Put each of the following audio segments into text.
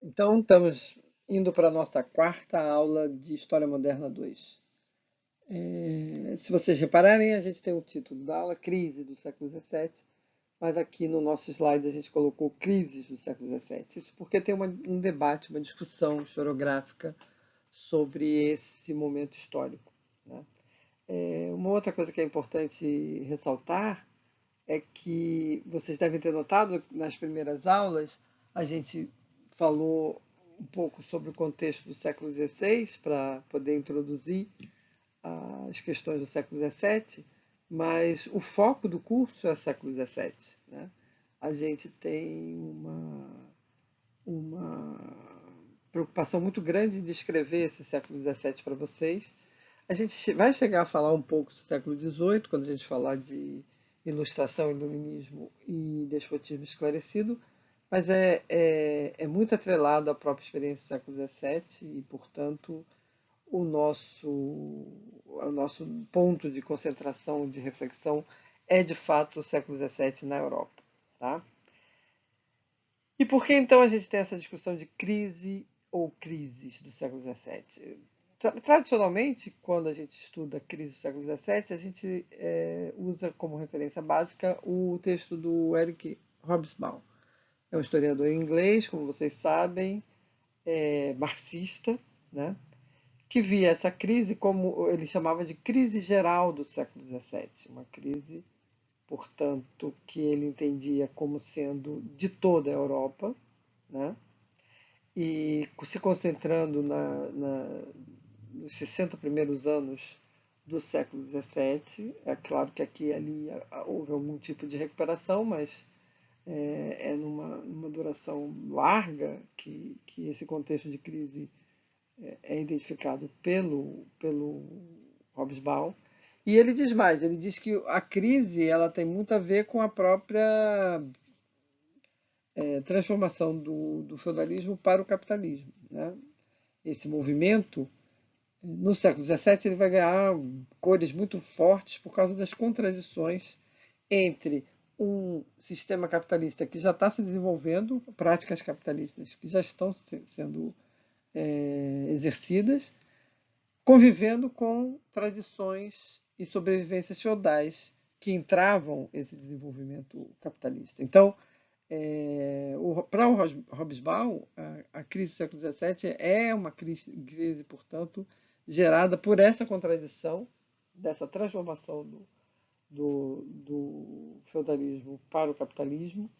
Então, estamos indo para a nossa quarta aula de História Moderna 2. Se vocês repararem, a gente tem o título da aula Crise do século XVII, mas aqui no nosso slide a gente colocou Crises do século XVII. Isso porque tem um debate, uma discussão historiográfica sobre esse momento histórico, né? Uma outra coisa que é importante ressaltar é que vocês devem ter notado nas primeiras aulas, a gente falou um pouco sobre o contexto do século XVI para poder introduzir as questões do século XVII, mas o foco do curso é o século XVII, né? A gente tem uma preocupação muito grande de descrever esse século XVII para vocês. A gente vai chegar a falar um pouco do século XVIII, quando a gente falar de ilustração, iluminismo e despotismo esclarecido, mas é muito atrelado à própria experiência do século XVII e, portanto, o nosso ponto de concentração, de reflexão, é de fato o século XVII na Europa. Tá? E por que então a gente tem essa discussão de crise ou crises do século XVII? Tradicionalmente, quando a gente estuda a crise do século XVII, a gente usa como referência básica o texto do Eric Hobsbawm. É um historiador inglês, como vocês sabem, marxista, né? Que via essa crise como ele chamava de crise geral do século XVII, uma crise, portanto, que ele entendia como sendo de toda a Europa, né? E se concentrando nos 60 primeiros anos do século XVII. É claro que aqui e ali houve algum tipo de recuperação, mas é numa duração larga que esse contexto de crise é identificado pelo Hobsbawm. E ele diz mais, ele diz que a crise ela tem muito a ver com a própria transformação do feudalismo para o capitalismo, né? Esse movimento, no século XVII, ele vai ganhar cores muito fortes por causa das contradições entre um sistema capitalista que já está se desenvolvendo, práticas capitalistas que já estão sendo exercidas, convivendo com tradições e sobrevivências feudais que entravam esse desenvolvimento capitalista. Então, para o Hobsbawm, a crise do século XVII é uma crise, portanto, gerada por essa contradição, dessa transformação do feudalismo para o capitalismo,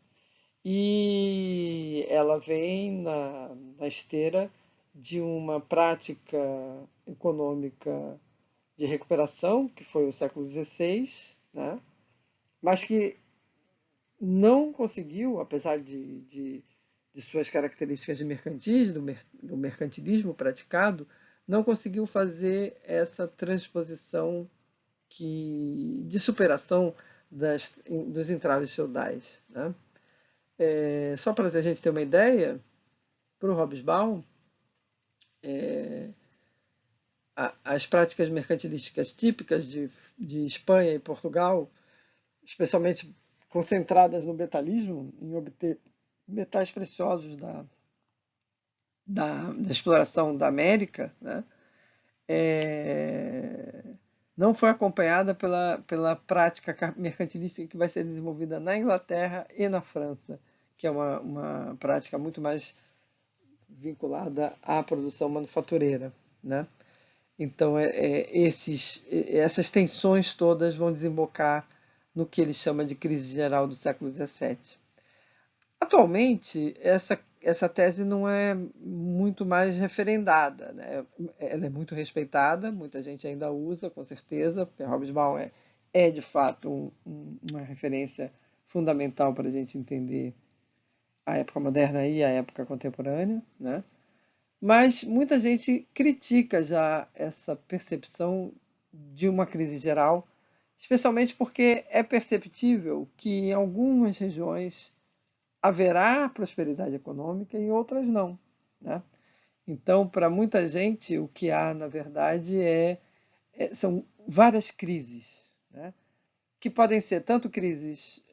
e ela vem na esteira de uma prática econômica de recuperação, que foi o século XVI, né? Mas que não conseguiu, apesar de suas características de mercantis, do mercantilismo praticado, não conseguiu fazer essa transposição de superação dos entraves feudais, né? Só para a gente ter uma ideia, para o Hobsbawm, as práticas mercantilísticas típicas de Espanha e Portugal, especialmente concentradas no metalismo, em obter metais preciosos da exploração da América, né? é, não foi acompanhada pela prática mercantilística que vai ser desenvolvida na Inglaterra e na França, que é uma prática muito mais vinculada à produção manufatureira, né? Então, essas tensões todas vão desembocar no que ele chama de crise geral do século XVII. Atualmente, essa tese não é muito mais referendada, né? Ela é muito respeitada, muita gente ainda usa, com certeza, porque Hobsbawm é de fato uma referência fundamental para a gente entender a época moderna e a época contemporânea, né? Mas muita gente critica já essa percepção de uma crise geral, especialmente porque é perceptível que em algumas regiões haverá prosperidade econômica e em outras não, né? Então, para muita gente, o que há, na verdade, são várias crises, né? Que podem ser tanto crises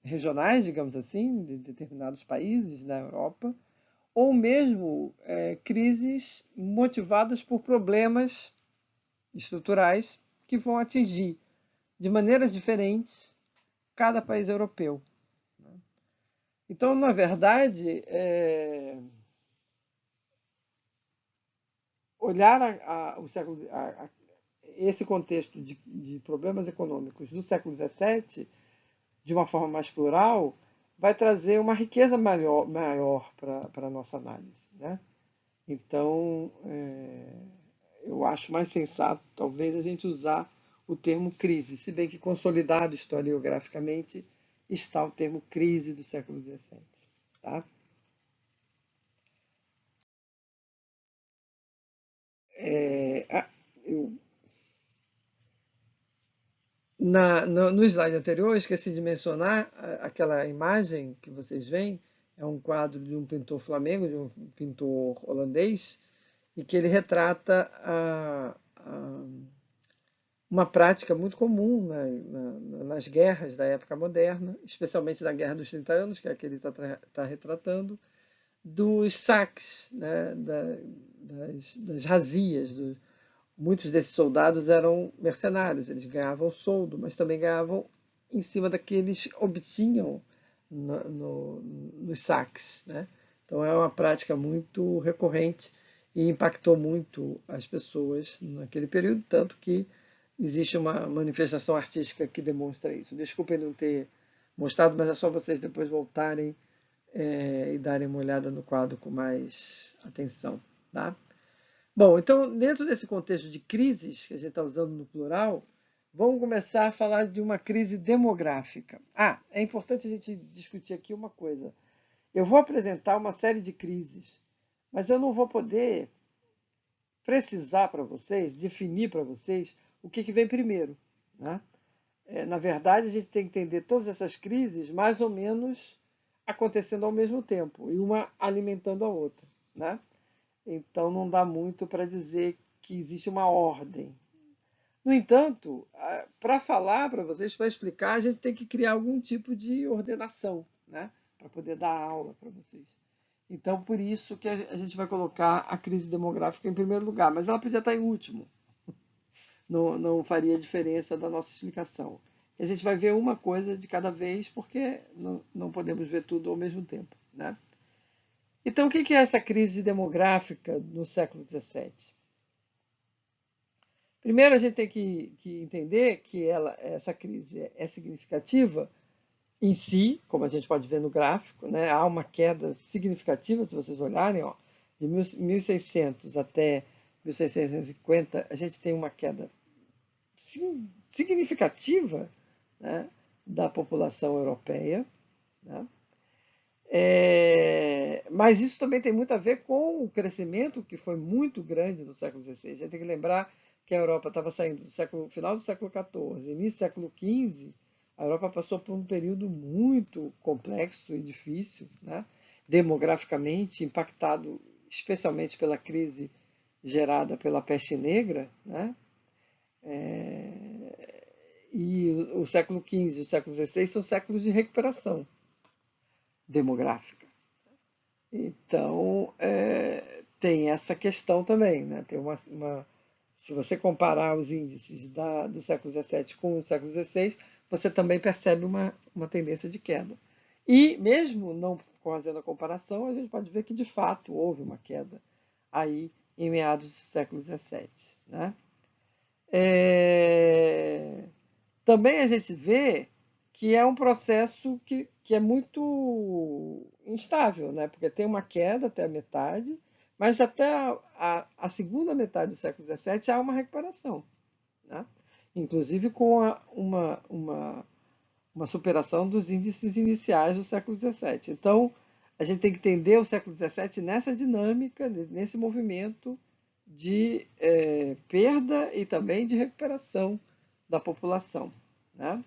regionais, digamos assim, de determinados países na Europa, ou mesmo crises motivadas por problemas estruturais que vão atingir de maneiras diferentes cada país europeu. Então, na verdade, olhar esse contexto de problemas econômicos do século XVII de uma forma mais plural vai trazer uma riqueza maior para a nossa análise, né? Então, eu acho mais sensato, talvez, a gente usar o termo crise, se bem que consolidado historiograficamente está o termo crise do século XVII. Tá? É, eu, no slide anterior, eu esqueci de mencionar aquela imagem que vocês veem, é um quadro de um pintor flamengo, de um pintor holandês, e que ele retrata uma prática muito comum nas guerras da época moderna, especialmente da Guerra dos 30 Anos, que é a que ele está retratando, dos saques, né, das razias. Muitos desses soldados eram mercenários, eles ganhavam soldo, mas também ganhavam em cima daqueles obtinham nos saques. Né? Então é uma prática muito recorrente e impactou muito as pessoas naquele período, tanto que existe uma manifestação artística que demonstra isso. Desculpem não ter mostrado, mas é só vocês depois voltarem e darem uma olhada no quadro com mais atenção. Tá? Bom, então, dentro desse contexto de crises que a gente está usando no plural, vamos começar a falar de uma crise demográfica. É importante a gente discutir aqui uma coisa. Eu vou apresentar uma série de crises, mas eu não vou poder precisar para vocês, definir para vocês o que vem primeiro. Né? Na verdade, a gente tem que entender todas essas crises mais ou menos acontecendo ao mesmo tempo, e uma alimentando a outra. Né? Então, não dá muito para dizer que existe uma ordem. No entanto, para falar para vocês, para explicar, a gente tem que criar algum tipo de ordenação, né? Para poder dar aula para vocês. Então, por isso que a gente vai colocar a crise demográfica em primeiro lugar, mas ela podia estar em último. Não faria diferença da nossa explicação. A gente vai ver uma coisa de cada vez, porque não podemos ver tudo ao mesmo tempo, né? Então, o que é essa crise demográfica no século XVII? Primeiro, a gente tem que entender que essa crise é significativa em si, como a gente pode ver no gráfico, né? Há uma queda significativa, se vocês olharem, ó, de 1600 até 1650, a gente tem uma queda significativa, né, da população europeia. Né? Mas isso também tem muito a ver com o crescimento que foi muito grande no século XVI. A gente tem que lembrar que a Europa estava saindo do final do século XIV, início do século XV. A Europa passou por um período muito complexo e difícil, né? Demograficamente impactado especialmente pela crise gerada pela peste negra, né? E o século XV e o século XVI são séculos de recuperação demográfica. Então, tem essa questão também. Né? Se você comparar os índices do século XVII com o século XVI, você também percebe uma tendência de queda. E, mesmo não fazendo a comparação, a gente pode ver que, de fato, houve uma queda aí em meados do século XVII. Né? Também a gente vê que é um processo que é muito instável, né? Porque tem uma queda até a metade, mas até a segunda metade do século XVII há uma recuperação. Né? Inclusive com uma superação dos índices iniciais do século XVII. Então, a gente tem que entender o século XVII nessa dinâmica, nesse movimento de perda e também de recuperação da população. Né?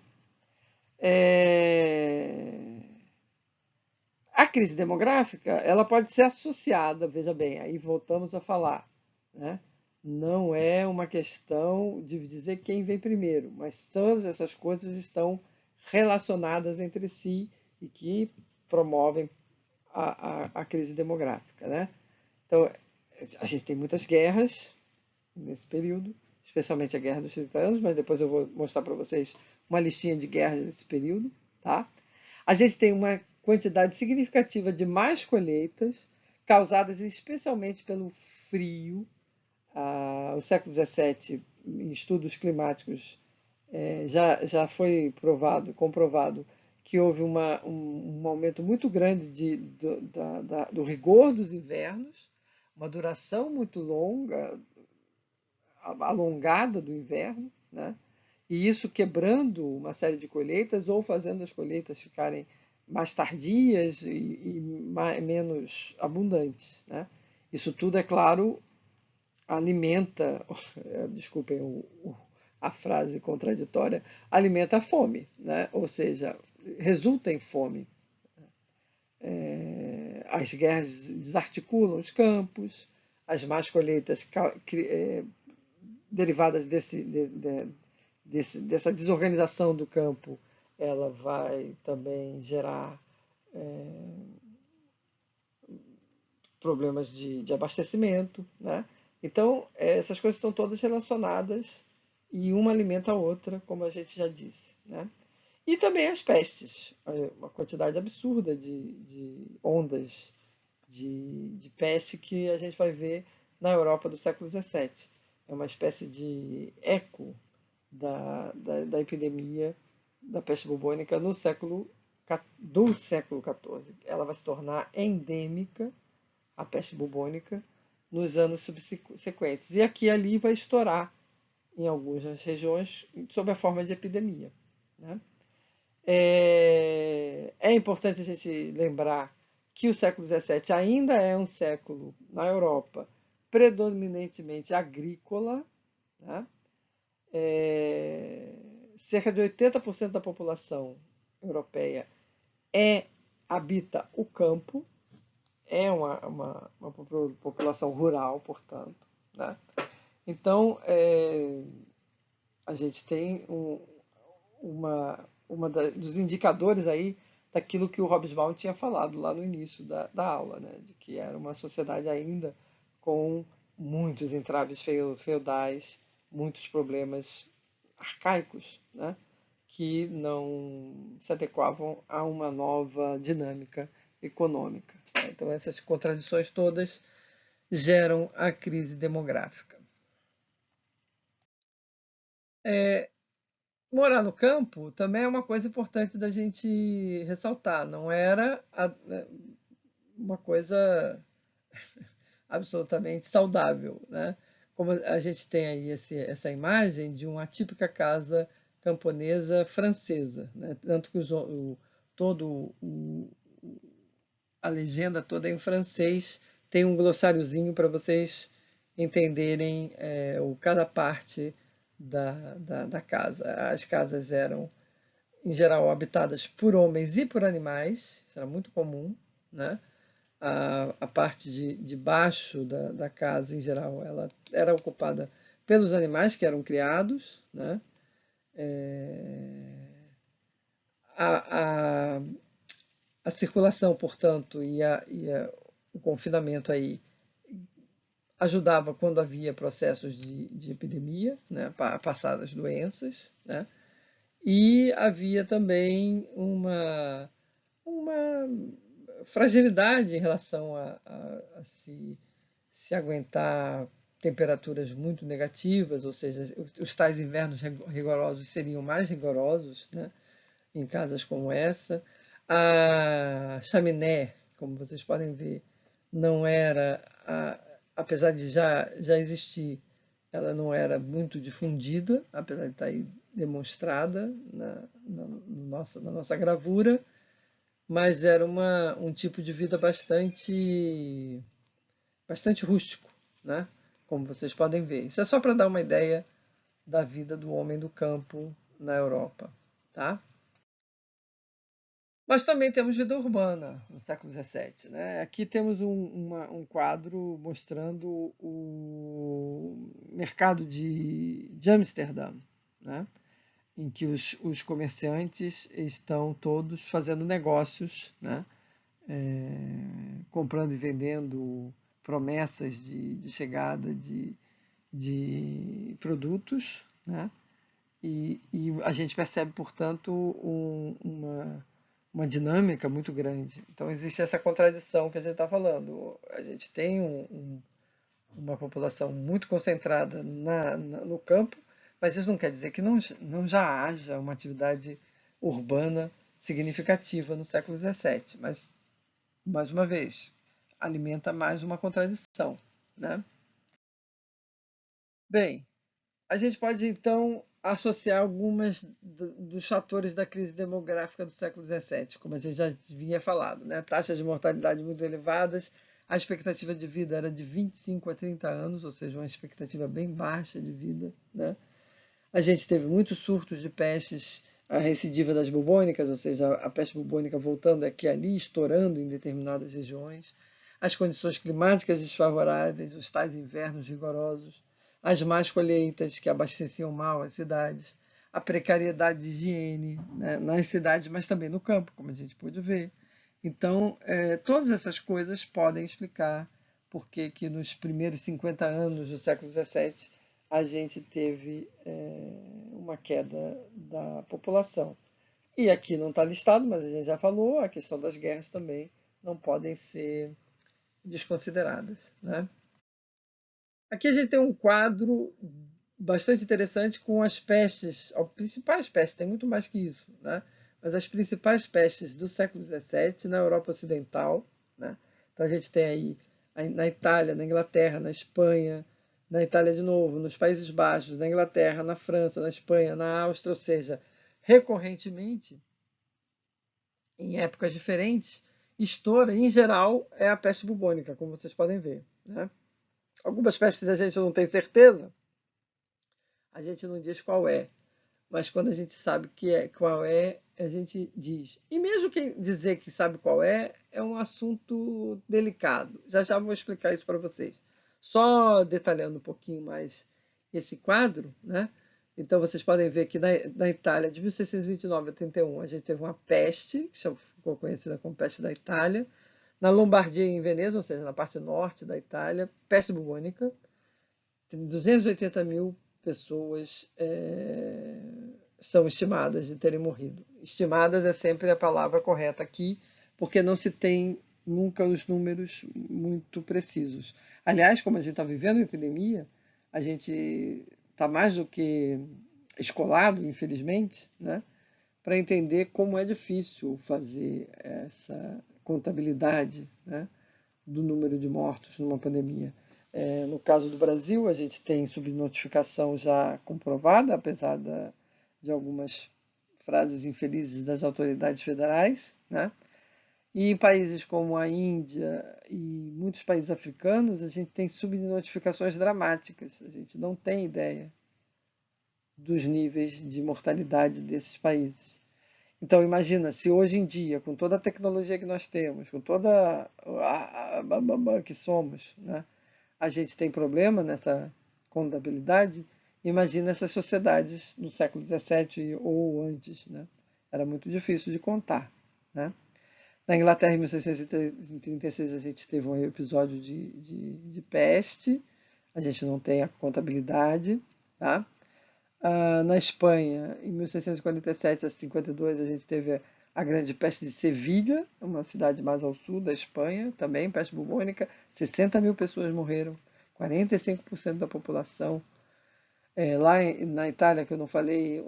A crise demográfica ela pode ser associada, veja bem, aí voltamos a falar, né? Não é uma questão de dizer quem vem primeiro, mas todas essas coisas estão relacionadas entre si e que promovem a crise demográfica, né? Então, a gente tem muitas guerras nesse período, especialmente a Guerra dos 30 anos, mas depois eu vou mostrar para vocês uma listinha de guerras nesse período, tá? A gente tem uma quantidade significativa de más colheitas, causadas especialmente pelo frio. O século XVII, em estudos climáticos, já foi comprovado que houve um aumento muito grande do rigor dos invernos, uma duração muito longa, alongada do inverno, né? E isso quebrando uma série de colheitas ou fazendo as colheitas ficarem mais tardias e menos abundantes, né? Isso tudo, é claro, alimenta, desculpem a frase contraditória, alimenta a fome, né? Ou seja, resulta em fome. As guerras desarticulam os campos, as más colheitas derivadas dessa desorganização do campo, ela vai também gerar problemas de abastecimento, né? Então, essas coisas estão todas relacionadas e uma alimenta a outra, como a gente já disse, né? E também as pestes, uma quantidade absurda de ondas de peste que a gente vai ver na Europa do século XVII. É uma espécie de eco da epidemia da peste bubônica do século XIV. Ela vai se tornar endêmica, a peste bubônica, nos anos subsequentes. E aqui e ali vai estourar em algumas regiões sob a forma de epidemia, né? É importante a gente lembrar que o século XVII ainda é um século, na Europa, predominantemente agrícola, né? Cerca de 80% da população europeia habita o campo, é uma população rural, portanto, né? Então, a gente tem dos indicadores aí daquilo que o Hobsbawm tinha falado lá no início da aula, né? De que era uma sociedade ainda com muitos entraves feudais, muitos problemas arcaicos, né? Que não se adequavam a uma nova dinâmica econômica. Então, essas contradições todas geram a crise demográfica. Morar no campo também é uma coisa importante da gente ressaltar. Não era uma coisa absolutamente saudável, né? Como a gente tem aí essa imagem de uma típica casa camponesa francesa, né? Tanto que todo a legenda toda é em francês, tem um glossáriozinho para vocês entenderem cada parte da casa. As casas eram, em geral, habitadas por homens e por animais, isso era muito comum, né? A parte de baixo da casa, em geral, ela era ocupada pelos animais que eram criados, né? A, a, a circulação, portanto, o confinamento aí ajudava quando havia processos de epidemia, né, passadas doenças, né, e havia também uma fragilidade em relação a se aguentar temperaturas muito negativas, ou seja, os tais invernos rigorosos seriam mais rigorosos, né, em casas como essa. A chaminé, como vocês podem ver, não era, apesar de já existir, ela não era muito difundida, apesar de estar aí demonstrada na nossa gravura, mas era um tipo de vida bastante rústico, né? Como vocês podem ver. Isso é só para dar uma ideia da vida do homem do campo na Europa, tá? Mas também temos vida urbana no século XVII, né? Aqui temos um quadro mostrando o mercado de Amsterdã, né? Em que os comerciantes estão todos fazendo negócios, né? comprando e vendendo promessas de chegada de produtos, né? E a gente percebe, portanto, uma dinâmica muito grande. Então, existe essa contradição que a gente está falando. A gente tem uma população muito concentrada no campo, mas isso não quer dizer que não já haja uma atividade urbana significativa no século XVII. Mas, mais uma vez, alimenta mais uma contradição, né? Bem, a gente pode, então, associar algumas dos fatores da crise demográfica do século XVII, como a gente já vinha falado, né? Taxas de mortalidade muito elevadas, a expectativa de vida era de 25 a 30 anos, ou seja, uma expectativa bem baixa de vida, né? A gente teve muitos surtos de pestes, a recidiva das bubônicas, ou seja, a peste bubônica voltando aqui e ali, estourando em determinadas regiões, as condições climáticas desfavoráveis, os tais invernos rigorosos, as más colheitas que abasteciam mal as cidades, a precariedade de higiene, né, nas cidades, mas também no campo, como a gente pôde ver. Então, todas essas coisas podem explicar por que nos primeiros 50 anos do século XVII a gente teve uma queda da população. E aqui não está listado, mas a gente já falou, a questão das guerras também não podem ser desconsideradas, né? Aqui a gente tem um quadro bastante interessante com as pestes, as principais pestes, tem muito mais que isso, né? Mas as principais pestes do século XVII na Europa Ocidental, né? Então a gente tem aí na Itália, na Inglaterra, na Espanha, na Itália de novo, nos Países Baixos, na Inglaterra, na França, na Espanha, na Áustria, ou seja, recorrentemente, em épocas diferentes, estoura, em geral, é a peste bubônica, como vocês podem ver, né? Algumas pestes a gente não tem certeza, a gente não diz qual é, mas quando a gente sabe qual é, a gente diz. E mesmo quem dizer que sabe qual é um assunto delicado. Já já vou explicar isso para vocês. Só detalhando um pouquinho mais esse quadro, né? Então vocês podem ver que na Itália, de 1629 a 31, a gente teve uma peste, que ficou conhecida como peste da Itália. Na Lombardia e em Veneza, ou seja, na parte norte da Itália, peste bubônica. 280 mil pessoas são estimadas de terem morrido. Estimadas é sempre a palavra correta aqui, porque não se tem nunca os números muito precisos. Aliás, como a gente está vivendo uma epidemia, a gente está mais do que escolado, infelizmente, né, para entender como é difícil fazer essa contabilidade, né, do número de mortos numa pandemia. No caso do Brasil, a gente tem subnotificação já comprovada, apesar de algumas frases infelizes das autoridades federais, né? E em países como a Índia e muitos países africanos, a gente tem subnotificações dramáticas. A gente não tem ideia dos níveis de mortalidade desses países. Então, imagina, se hoje em dia, com toda a tecnologia que nós temos, com toda que somos, né, a gente tem problema nessa contabilidade, imagina essas sociedades no século XVII ou antes, né? Era muito difícil de contar, né? Na Inglaterra, em 1636, a gente teve um episódio de peste, a gente não tem a contabilidade, tá? Na Espanha, em 1647 a 52, a gente teve a grande peste de Sevilha, uma cidade mais ao sul da Espanha, também peste bubônica, 60 mil pessoas morreram, 45% da população. Lá na Itália, que eu não falei,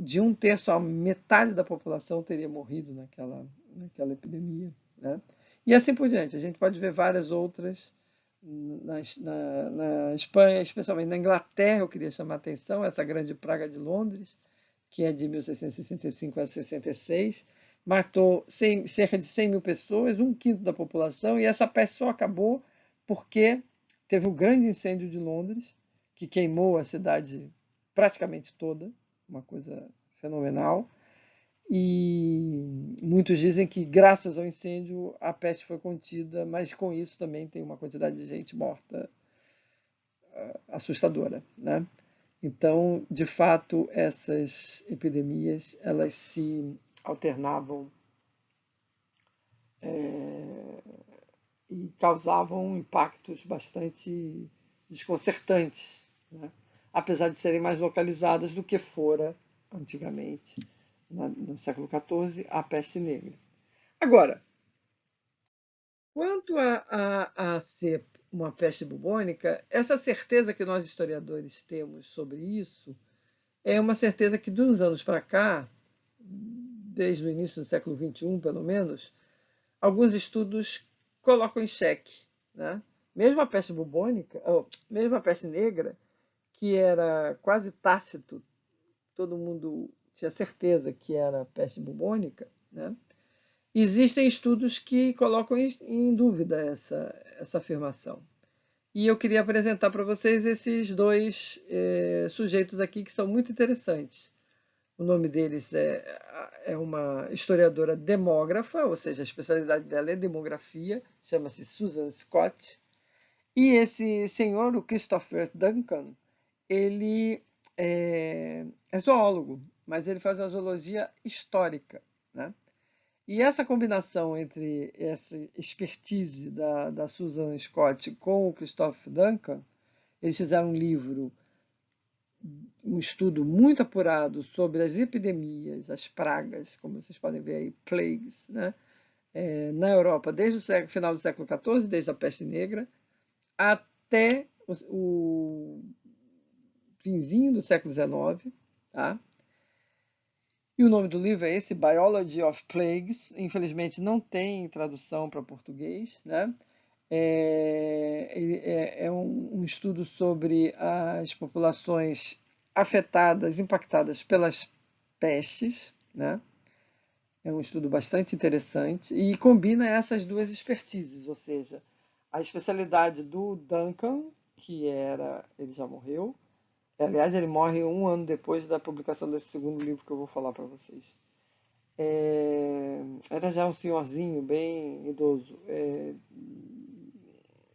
de um terço a metade da população teria morrido naquela epidemia, né? E assim por diante. A gente pode ver várias outras na Espanha, especialmente na Inglaterra. Eu queria chamar a atenção essa grande praga de Londres, que é de 1665 a 66, matou cerca de 100 mil pessoas, um quinto da população, e essa peste só acabou porque teve o grande incêndio de Londres, que queimou a cidade praticamente toda, uma coisa fenomenal. E muitos dizem que, graças ao incêndio, a peste foi contida, mas com isso também tem uma quantidade de gente morta assustadora, né? Então, de fato, essas epidemias elas se alternavam e causavam impactos bastante desconcertantes, né? Apesar de serem mais localizadas do que fora antigamente, no século XIV, a peste negra. Agora, quanto a ser uma peste bubônica, essa certeza que nós historiadores temos sobre isso é uma certeza que, de uns anos para cá, desde o início do século XXI, pelo menos, alguns estudos colocam em xeque, né? Mesmo a peste bubônica, ou mesmo a peste negra, que era quase tácito, todo mundo tinha certeza que era peste bubônica, né? Existem estudos que colocam em dúvida essa afirmação. E eu queria apresentar para vocês esses dois sujeitos aqui que são muito interessantes. O nome deles é uma historiadora demógrafa, ou seja, a especialidade dela é demografia, chama-se Susan Scott. E esse senhor, o Christopher Duncan, ele é zoólogo, mas ele faz uma zoologia histórica, né? E essa combinação entre essa expertise da Susan Scott com o Christopher Duncan, eles fizeram um livro, um estudo muito apurado sobre as epidemias, as pragas, como vocês podem ver aí, plagues, né? Na Europa, desde o final do século XIV, desde a peste negra, até o finzinho do século XIX, tá? E o nome do livro é esse, Biology of Plagues. Infelizmente não tem tradução para português, né? É um estudo sobre as populações afetadas, impactadas pelas pestes, né? É um estudo bastante interessante e combina essas duas expertises, ou seja, a especialidade do Duncan, ele já morreu. Aliás, ele morre um ano depois da publicação desse segundo livro que eu vou falar para vocês. Era já um senhorzinho bem idoso.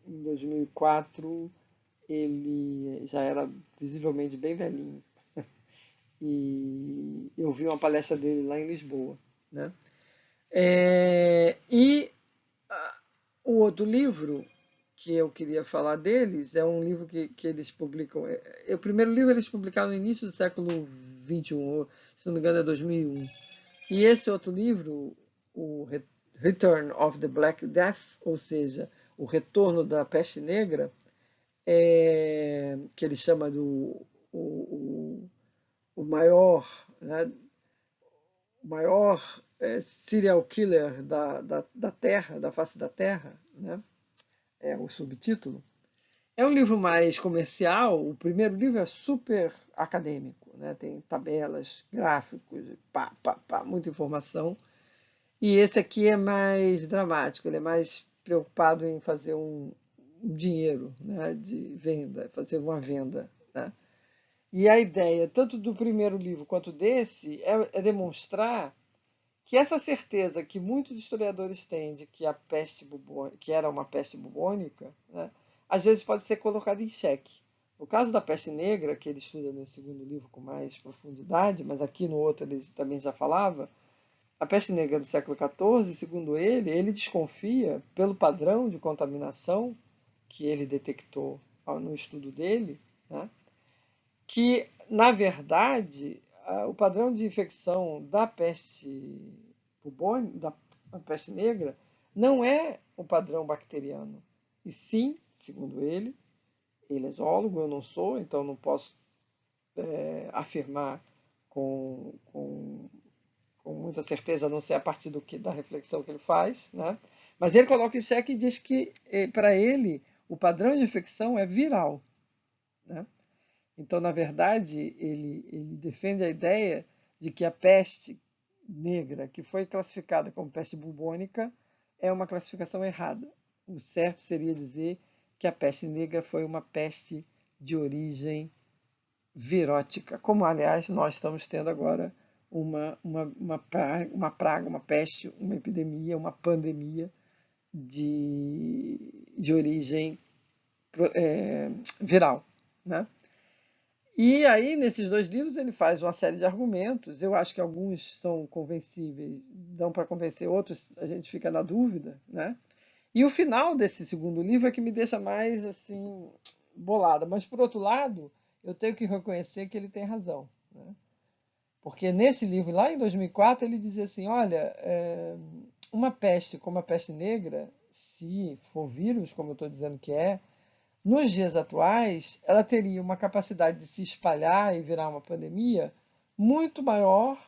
Em 2004, ele já era visivelmente bem velhinho. E eu vi uma palestra dele lá em Lisboa, né? E o outro livro que eu queria falar deles é um livro que eles publicam. O primeiro livro eles publicaram no início do século XXI, se não me engano é 2001. E esse outro livro, o Return of the Black Death, ou seja, o retorno da peste negra, que ele chama o maior, né, o maior serial killer da Terra, da face da Terra, né, é o subtítulo. É um livro mais comercial. O primeiro livro é super acadêmico, né? Tem tabelas, gráficos, muita informação. E esse aqui é mais dramático, ele é mais preocupado em fazer um dinheiro, né? De venda, fazer uma venda, né? E a ideia, tanto do primeiro livro quanto desse, é demonstrar que essa certeza que muitos historiadores têm de que a peste bubônica, que era uma peste bubônica, né, às vezes pode ser colocada em xeque. No caso da peste negra, que ele estuda nesse segundo livro com mais profundidade, mas aqui no outro ele também já falava, a peste negra do século XIV, segundo ele desconfia, pelo padrão de contaminação que ele detectou no estudo dele, né, que, na verdade, o padrão de infecção da peste bubônica, da peste negra, não é o padrão bacteriano, e sim, segundo ele é zoólogo, eu não sou, então não posso afirmar com muita certeza, a não ser a partir da reflexão que ele faz, né? Mas ele coloca em xeque e diz que, para ele, o padrão de infecção é viral, né? Então, na verdade, ele defende a ideia de que a peste negra, que foi classificada como peste bubônica, é uma classificação errada. O certo seria dizer que a peste negra foi uma peste de origem virótica, como, aliás, nós estamos tendo agora uma praga, uma peste, uma epidemia, uma pandemia de origem viral, né? E aí, nesses dois livros, ele faz uma série de argumentos. Eu acho que alguns são convencíveis, dão para convencer, outros a gente fica na dúvida, né? E o final desse segundo livro é que me deixa mais assim bolada. Mas por outro lado, eu tenho que reconhecer que ele tem razão, né? Porque nesse livro, lá em 2004, ele dizia assim: olha, uma peste como a peste negra, se for vírus, como eu estou dizendo que é, nos dias atuais, ela teria uma capacidade de se espalhar e virar uma pandemia muito maior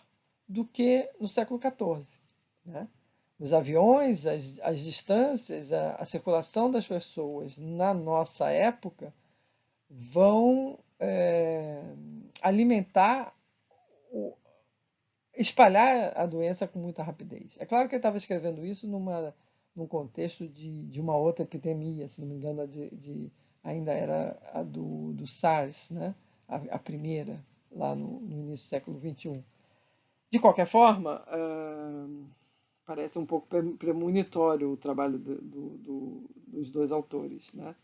do que no século XIV, né? Os aviões, as distâncias, a circulação das pessoas na nossa época vão alimentar, espalhar a doença com muita rapidez. É claro que ele estava escrevendo isso num contexto de uma outra epidemia, se não me engano, ainda era a do SARS, né? A primeira, lá no início do século XXI. De qualquer forma, parece um pouco premonitório o trabalho dos dois autores, né?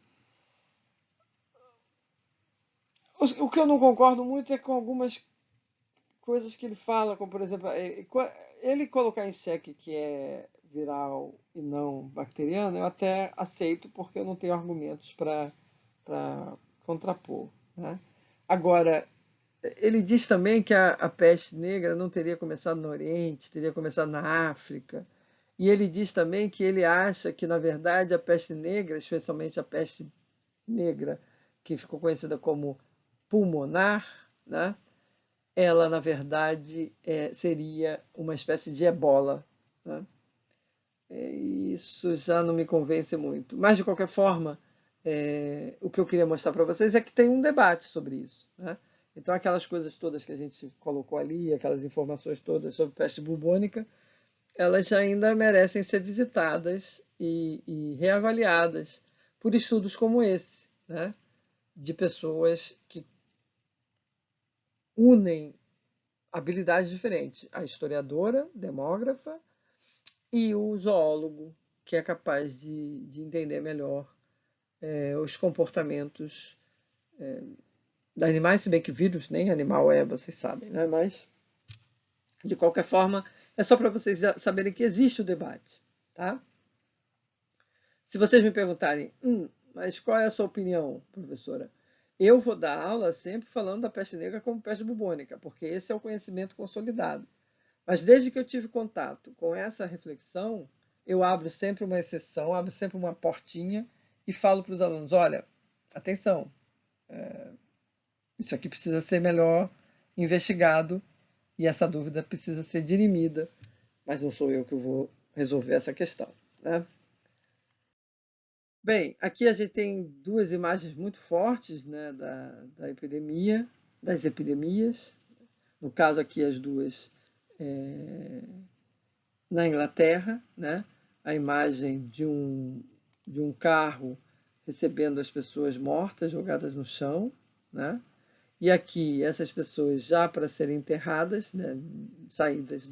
O que eu não concordo muito é com algumas coisas que ele fala, como por exemplo, ele colocar em xeque que é viral e não bacteriano, eu até aceito porque eu não tenho argumentos para contrapor, né? Agora, ele diz também que a peste negra não teria começado no Oriente, teria começado na África. E ele diz também que ele acha que, na verdade, a peste negra, especialmente a peste negra, que ficou conhecida como pulmonar, né? Ela, na verdade, seria uma espécie de ebola, né? Isso já não me convence muito. Mas, de qualquer forma, o que eu queria mostrar para vocês é que tem um debate sobre isso, né? Então, aquelas coisas todas que a gente colocou ali, aquelas informações todas sobre peste bubônica, elas ainda merecem ser visitadas e reavaliadas por estudos como esse, né? De pessoas que unem habilidades diferentes. A historiadora, demógrafa, e o zoólogo, que é capaz de entender melhor os comportamentos de animais, se bem que vírus nem animal é, vocês sabem, né? Mas, de qualquer forma, é só para vocês saberem que existe o debate, tá? Se vocês me perguntarem, mas qual é a sua opinião, professora? Eu vou dar aula sempre falando da peste negra como peste bubônica, porque esse é o conhecimento consolidado. Mas desde que eu tive contato com essa reflexão, eu abro sempre uma exceção, abro sempre uma portinha e falo para os alunos: olha, atenção, isso aqui precisa ser melhor investigado e essa dúvida precisa ser dirimida, mas não sou eu que vou resolver essa questão, né? Bem, aqui a gente tem duas imagens muito fortes, né, da epidemia, das epidemias. No caso aqui as duas na Inglaterra, né? A imagem de um carro recebendo as pessoas mortas jogadas no chão, né? E aqui essas pessoas já para serem enterradas, né? Saídas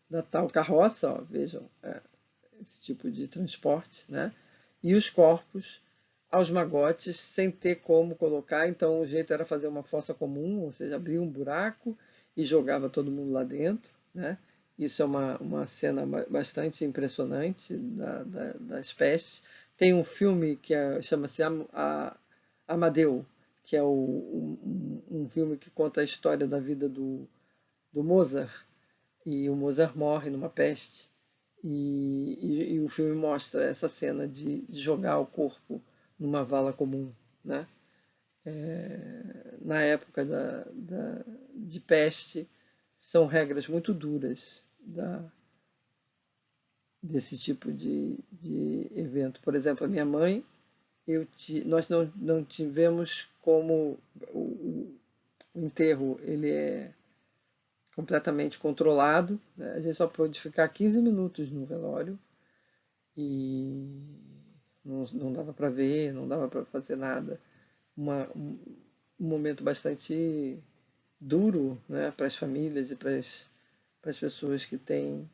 da tal carroça, ó, vejam esse tipo de transporte, né? E os corpos aos magotes sem ter como colocar, então o jeito era fazer uma fossa comum, ou seja, abrir um buraco e jogava todo mundo lá dentro, né? Isso é uma cena bastante impressionante das pestes. Tem um filme que chama-se Amadeu, que é um filme que conta a história da vida do Mozart, e o Mozart morre numa peste. E o filme mostra essa cena de jogar o corpo numa vala comum, né? Na época de peste, são regras muito duras desse tipo de evento. Por exemplo, a minha mãe, nós não tivemos como o enterro ele é completamente controlado, né? A gente só pôde ficar 15 minutos no velório e não dava para ver, não dava para fazer nada. Um momento bastante duro, né, para as famílias e para as pessoas que têm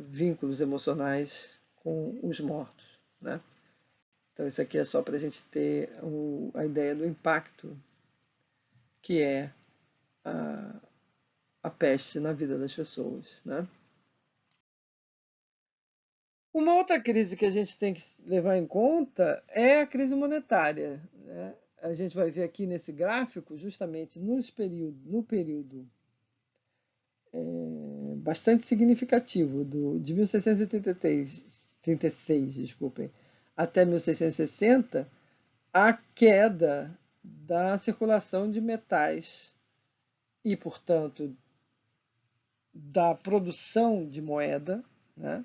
vínculos emocionais com os mortos, né? Então isso aqui é só para a gente ter a ideia do impacto que é a, a peste na vida das pessoas, né? Uma outra crise que a gente tem que levar em conta é a crise monetária, né? A gente vai ver aqui nesse gráfico, justamente no período bastante significativo de 1636, desculpem, até 1660, a queda da circulação de metais e, portanto, da produção de moeda, né,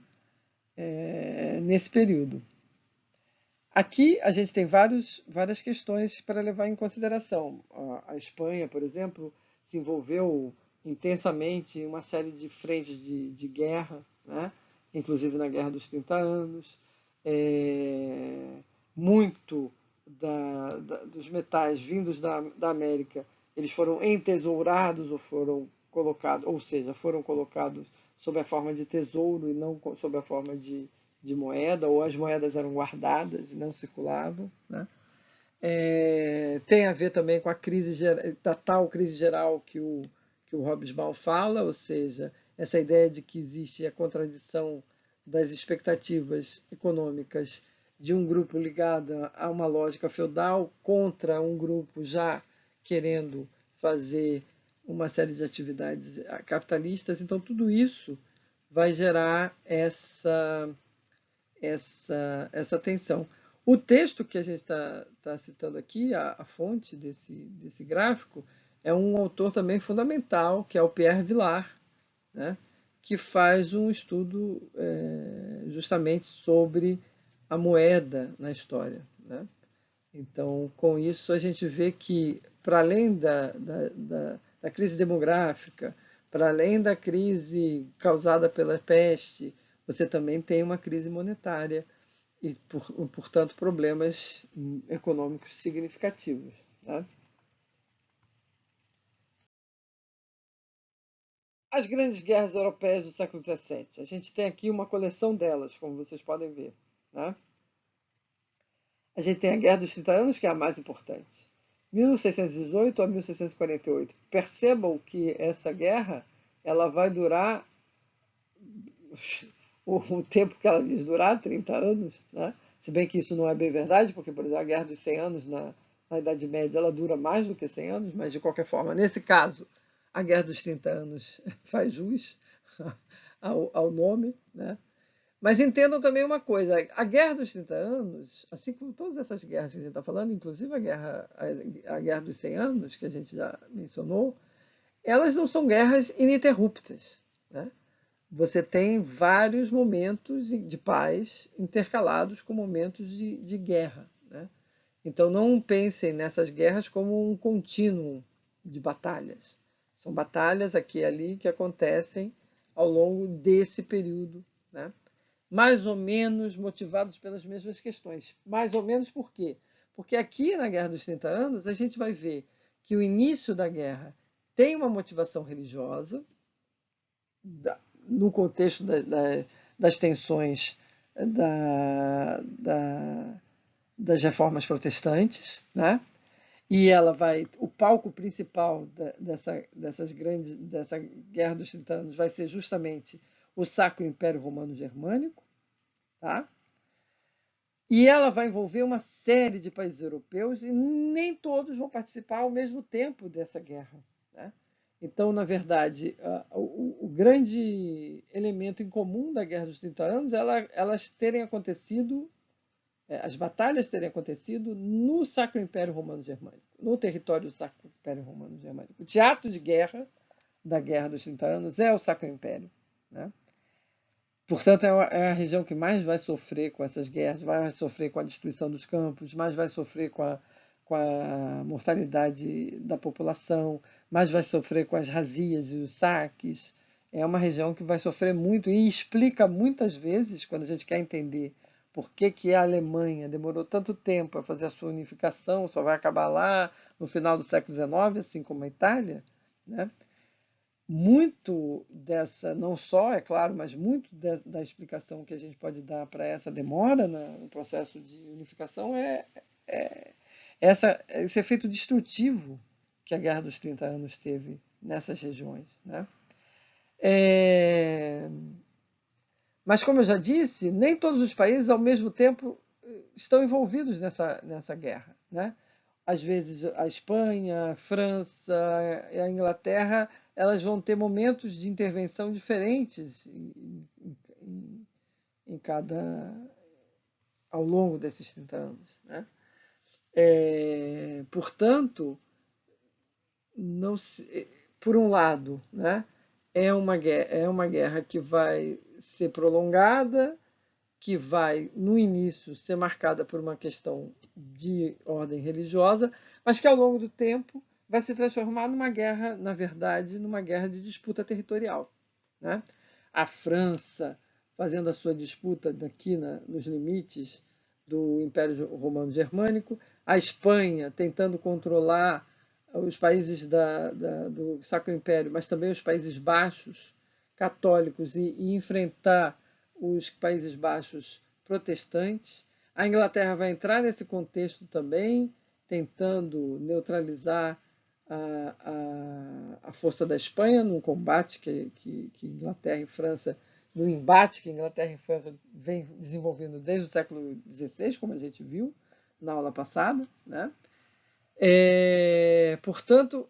nesse período. Aqui a gente tem várias questões para levar em consideração. A Espanha, por exemplo, se envolveu intensamente em uma série de frentes de guerra, né? Inclusive na Guerra dos 30 Anos. Muito dos metais vindos da América, eles foram entesourados ou foram colocados, ou seja, foram colocados sob a forma de tesouro e não sob a forma de moeda, ou as moedas eram guardadas e não circulavam, né? Tem a ver também com a da tal crise geral que o Hobsbawm fala, ou seja, essa ideia de que existe a contradição das expectativas econômicas de um grupo ligado a uma lógica feudal contra um grupo já querendo fazer uma série de atividades capitalistas. Então, tudo isso vai gerar essa tensão. O texto que a gente está citando aqui, a fonte desse gráfico, é um autor também fundamental, que é o Pierre Vilar, né, que faz um estudo justamente sobre a moeda na história. Né? Então, com isso, a gente vê que, para além da crise demográfica, para além da crise causada pela peste, você também tem uma crise monetária e, portanto, problemas econômicos significativos. Tá? As grandes guerras europeias do século XVII. A gente tem aqui uma coleção delas, como vocês podem ver. Né? A gente tem a Guerra dos 30 Anos, que é a mais importante. 1618 a 1648. Percebam que essa guerra ela vai durar o tempo que ela diz durar, 30 anos, né? Se bem que isso não é bem verdade, porque, por exemplo, a Guerra dos 100 Anos na Idade Média ela dura mais do que 100 anos, mas de qualquer forma, nesse caso, a Guerra dos 30 Anos faz jus ao nome, né? Mas entendam também uma coisa: a Guerra dos 30 Anos, assim como todas essas guerras que a gente está falando, inclusive a Guerra dos 100 Anos, que a gente já mencionou, elas não são guerras ininterruptas. Né? Você tem vários momentos de paz intercalados com momentos de guerra. Né? Então não pensem nessas guerras como um contínuo de batalhas. São batalhas aqui e ali que acontecem ao longo desse período, né? Mais ou menos motivados pelas mesmas questões. Mais ou menos por quê? Porque aqui na Guerra dos 30 Anos a gente vai ver que o início da guerra tem uma motivação religiosa, no contexto das tensões das reformas protestantes, né? E ela o palco principal dessa Guerra dos 30 Anos vai ser justamente o Sacro Império Romano Germânico, tá? E ela vai envolver uma série de países europeus e nem todos vão participar ao mesmo tempo dessa guerra. Né? Então, na verdade, o grande elemento em comum da Guerra dos 30 Anos é elas terem acontecido, as batalhas terem acontecido no Sacro Império Romano Germânico, no território do Sacro Império Romano Germânico. O teatro de guerra da Guerra dos 30 Anos é o Sacro Império. Né? Portanto, é a região que mais vai sofrer com essas guerras, vai sofrer com a destruição dos campos, mais vai sofrer com a mortalidade da população, mais vai sofrer com as razias e os saques. É uma região que vai sofrer muito e explica muitas vezes, quando a gente quer entender por que a Alemanha demorou tanto tempo a fazer a sua unificação, só vai acabar lá no final do século XIX, assim como a Itália, né? Muito dessa, não só, é claro, mas muito da explicação que a gente pode dar para essa demora no processo de unificação é esse efeito destrutivo que a Guerra dos 30 Anos teve nessas regiões, né? É, Mas, como eu já disse, nem todos os países, ao mesmo tempo, estão envolvidos nessa guerra, né? Às vezes, a Espanha, a França e a Inglaterra, elas vão ter momentos de intervenção diferentes em cada, ao longo desses 30 anos, né? Portanto, não se, por um lado, né, é uma guerra que vai ser prolongada, que vai, no início, ser marcada por uma questão de ordem religiosa, mas que ao longo do tempo vai se transformar numa guerra, na verdade, numa guerra de disputa territorial, né? A França fazendo a sua disputa daqui nos limites do Império Romano Germânico, a Espanha tentando controlar os países do Sacro Império, mas também os Países Baixos católicos e enfrentar os Países Baixos protestantes. A Inglaterra vai entrar nesse contexto também, tentando neutralizar a força da Espanha no combate que Inglaterra e França, no embate que Inglaterra e França vem desenvolvendo desde o século XVI, como a gente viu na aula passada, né? Portanto,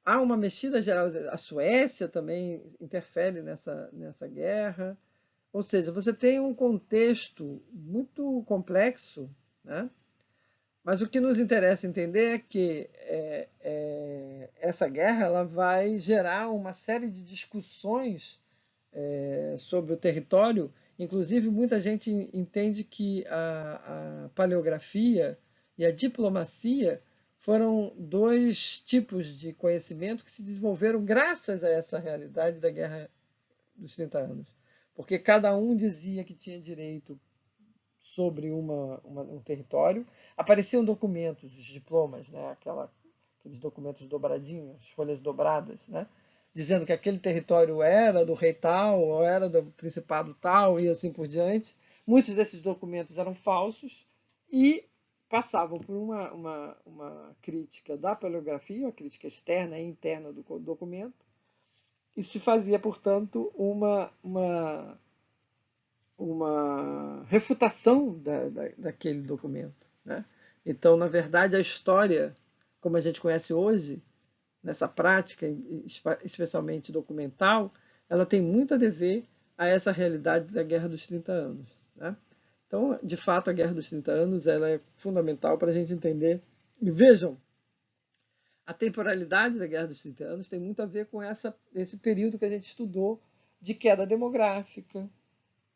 há uma mexida geral. A Suécia também interfere nessa guerra. Ou seja, você tem um contexto muito complexo, né? Mas o que nos interessa entender é que essa guerra ela vai gerar uma série de discussões sobre o território. Inclusive, muita gente entende que a paleografia e a diplomacia foram dois tipos de conhecimento que se desenvolveram graças a essa realidade da Guerra dos 30 Anos. Porque cada um dizia que tinha direito sobre um território. Apareciam documentos, os diplomas, né? Aqueles documentos dobradinhos, folhas dobradas, né? Dizendo que aquele território era do rei tal, ou era do principado tal, e assim por diante. Muitos desses documentos eram falsos e passavam por uma crítica da paleografia, uma crítica externa e interna do documento, e se fazia, portanto, uma refutação daquele documento, né? Então, na verdade, a história, como a gente conhece hoje, nessa prática, especialmente documental, ela tem muito a dever a essa realidade da Guerra dos 30 Anos, né? Então, de fato, a Guerra dos 30 Anos ela é fundamental para a gente entender. E vejam, a temporalidade da Guerra dos 30 Anos tem muito a ver com esse período que a gente estudou de queda demográfica,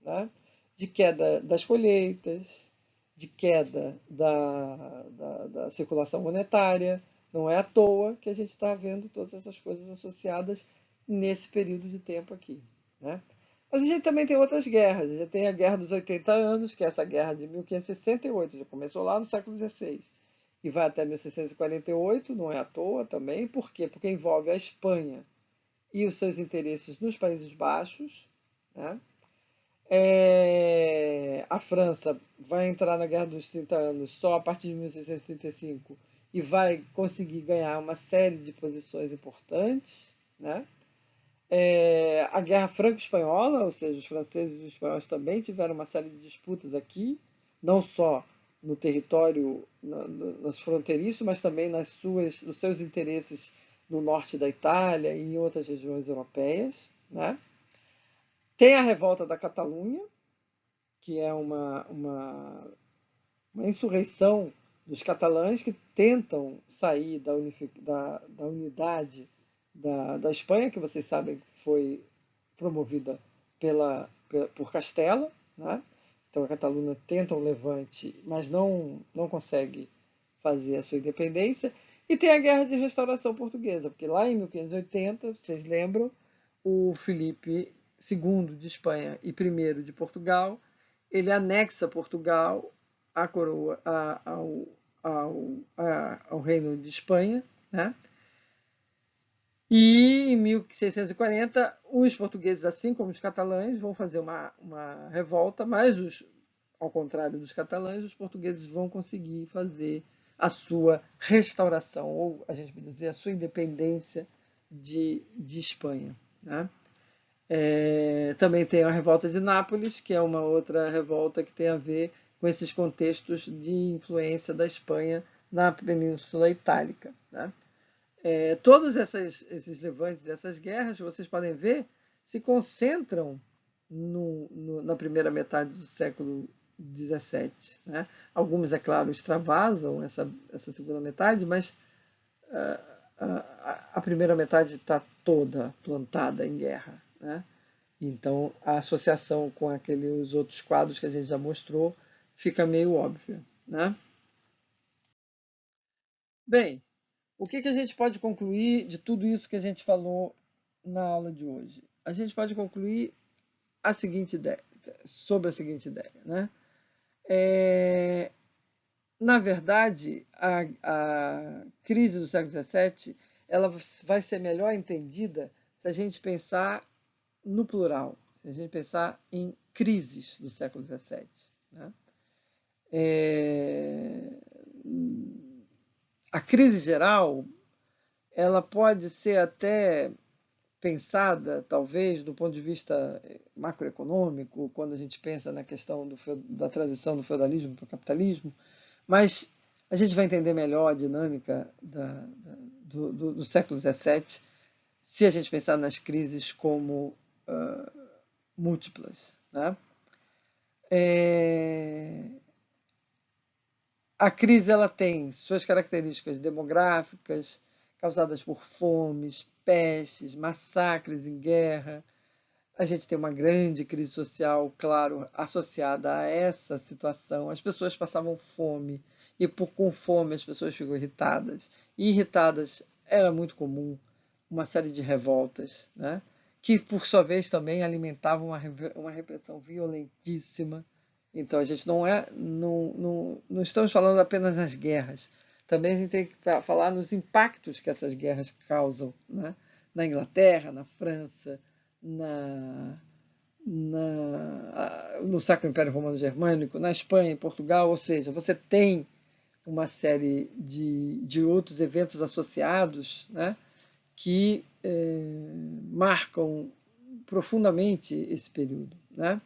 né? De queda das colheitas, de queda da circulação monetária. Não é à toa que a gente está vendo todas essas coisas associadas nesse período de tempo aqui, né? Mas a gente também tem outras guerras. A gente tem a Guerra dos 80 Anos, que é essa guerra de 1568, já começou lá no século XVI e vai até 1648, não é à toa também. Por quê? Porque envolve a Espanha e os seus interesses nos Países Baixos, né? A França vai entrar na Guerra dos 30 Anos só a partir de 1635 e vai conseguir ganhar uma série de posições importantes, né? A Guerra Franco-Espanhola, ou seja, os franceses e os espanhóis também tiveram uma série de disputas aqui, não só no território, nas fronteiriço, mas também nos seus interesses no norte da Itália e em outras regiões europeias, né? Tem a revolta da Catalunha, que é uma insurreição dos catalães que tentam sair da unidade da Espanha, que vocês sabem foi promovida por Castela, né? Então a Catalunha tenta um levante, mas não consegue fazer a sua independência. E tem a Guerra de Restauração Portuguesa, porque lá em 1580, vocês lembram, o Filipe II de Espanha e I de Portugal, ele anexa Portugal à coroa, ao Reino de Espanha, né? E em 1640, os portugueses, assim como os catalães, vão fazer uma revolta, mas ao contrário dos catalães, os portugueses vão conseguir fazer a sua restauração, ou a gente pode dizer, a sua independência de Espanha, né? Também tem a revolta de Nápoles, que é uma outra revolta que tem a ver com esses contextos de influência da Espanha na Península Itálica, né? Todos esses levantes, essas guerras, vocês podem ver, se concentram na primeira metade do século XVII, né? Algumas, é claro, extravasam essa segunda metade, mas a primeira metade está toda plantada em guerra, né? Então, a associação com aqueles outros quadros que a gente já mostrou fica meio óbvia, né? Bem, o que a gente pode concluir de tudo isso que a gente falou na aula de hoje? A gente pode concluir a seguinte ideia, sobre a seguinte ideia, né? Na verdade, a crise do século XVII ela vai ser melhor entendida se a gente pensar no plural, se a gente pensar em crises do século XVII, né? É, a crise geral ela pode ser até pensada, talvez, do ponto de vista macroeconômico, quando a gente pensa na questão da transição do feudalismo para o capitalismo, mas a gente vai entender melhor a dinâmica do século XVII se a gente pensar nas crises como múltiplas, né? A crise ela tem suas características demográficas, causadas por fomes, pestes, massacres em guerra. A gente tem uma grande crise social, claro, associada a essa situação. As pessoas passavam fome e com fome as pessoas ficam irritadas. E irritadas era muito comum uma série de revoltas, né? Que por sua vez também alimentavam uma repressão violentíssima. Então a gente não estamos falando apenas nas guerras. Também a gente tem que falar nos impactos que essas guerras causam, né? Na Inglaterra, na França, na, no Sacro Império Romano Germânico, na Espanha, em Portugal, ou seja, você tem uma série de outros eventos associados, né, que marcam profundamente esse período, né?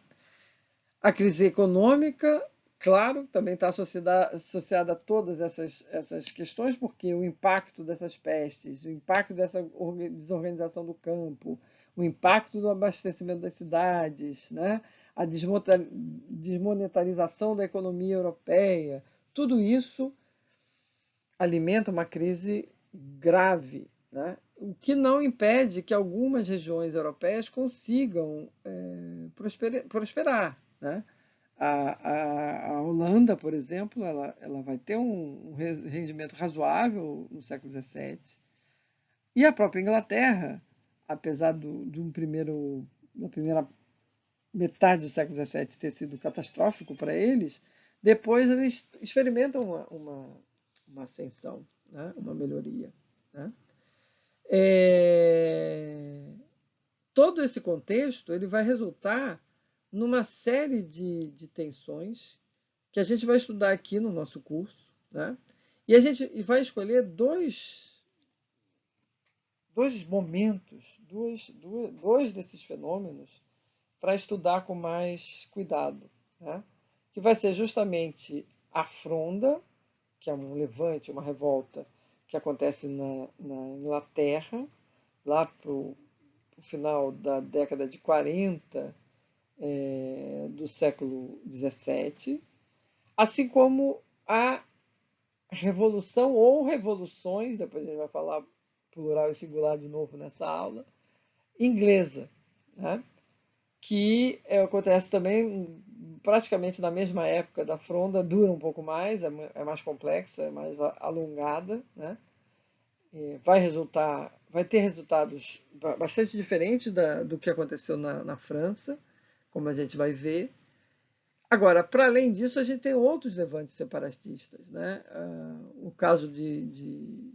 A crise econômica, claro, também está associada a todas essas questões, porque o impacto dessas pestes, o impacto dessa desorganização do campo, o impacto do abastecimento das cidades, né? A desmonetarização da economia europeia, tudo isso alimenta uma crise grave, né? O que não impede que algumas regiões europeias consigam prosperar, né? A Holanda, por exemplo, ela vai ter um rendimento razoável no século XVII. E a própria Inglaterra, apesar da primeira metade do século XVII ter sido catastrófico para eles, depois eles experimentam uma ascensão, né? Uma melhoria, né? Todo esse contexto ele vai resultar numa série de tensões que a gente vai estudar aqui no nosso curso, né? E a gente vai escolher dois momentos, dois desses fenômenos para estudar com mais cuidado, né? Que vai ser justamente a Fronda, que é um levante, uma revolta que acontece na Inglaterra, lá para o final da década de 40 do século XVII, assim como a revolução ou revoluções, depois a gente vai falar plural e singular de novo nessa aula, inglesa, né? Que acontece também praticamente na mesma época da Fronda, dura um pouco mais, é mais complexa, é mais alongada, né? Vai ter resultados bastante diferentes do que aconteceu na França, como a gente vai ver. Agora, para além disso, a gente tem outros levantes separatistas, né? O caso de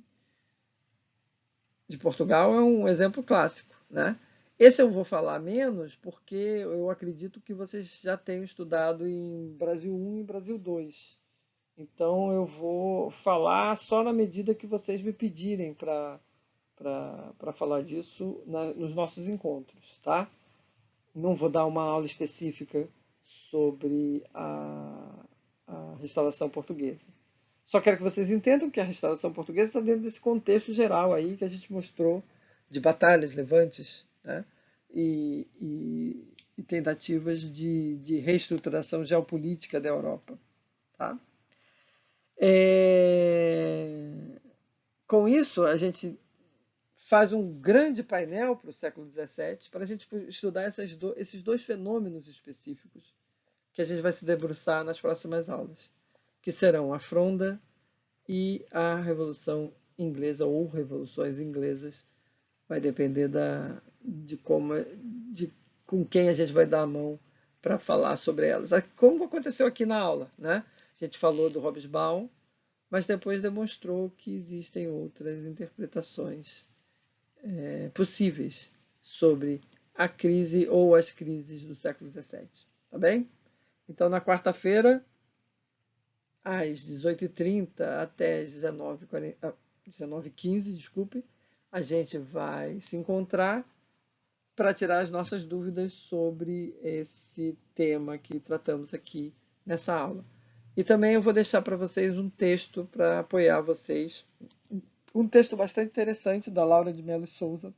Portugal é um exemplo clássico, né? Esse eu vou falar menos porque eu acredito que vocês já tenham estudado em Brasil 1 e Brasil 2, Então eu vou falar só na medida que vocês me pedirem para falar disso nos nossos encontros, tá? Não vou dar uma aula específica sobre a restauração portuguesa. Só quero que vocês entendam que a restauração portuguesa está dentro desse contexto geral aí que a gente mostrou de batalhas, levantes, né? E tentativas de reestruturação geopolítica da Europa. Tá? Com isso, a gente faz um grande painel para o século XVII para a gente estudar esses dois fenômenos específicos que a gente vai se debruçar nas próximas aulas, que serão a Fronda e a Revolução Inglesa ou revoluções inglesas. Vai depender de com quem a gente vai dar a mão para falar sobre elas. Como aconteceu aqui na aula, né? A gente falou do Hobsbawm, mas depois demonstrou que existem outras interpretações possíveis sobre a crise ou as crises do século XVII. Tá bem? Então, na quarta-feira, às 18h30 até às 19h15, desculpe, a gente vai se encontrar para tirar as nossas dúvidas sobre esse tema que tratamos aqui nessa aula. E também eu vou deixar para vocês um texto para apoiar vocês, um texto bastante interessante da Laura de Mello Souza,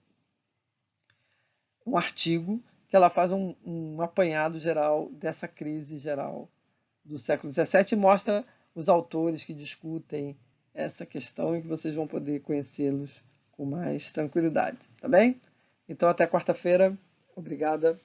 um artigo que ela faz um apanhado geral dessa crise geral do século XVII e mostra os autores que discutem essa questão e que vocês vão poder conhecê-los com mais tranquilidade, tá bem? Então até quarta-feira. Obrigada.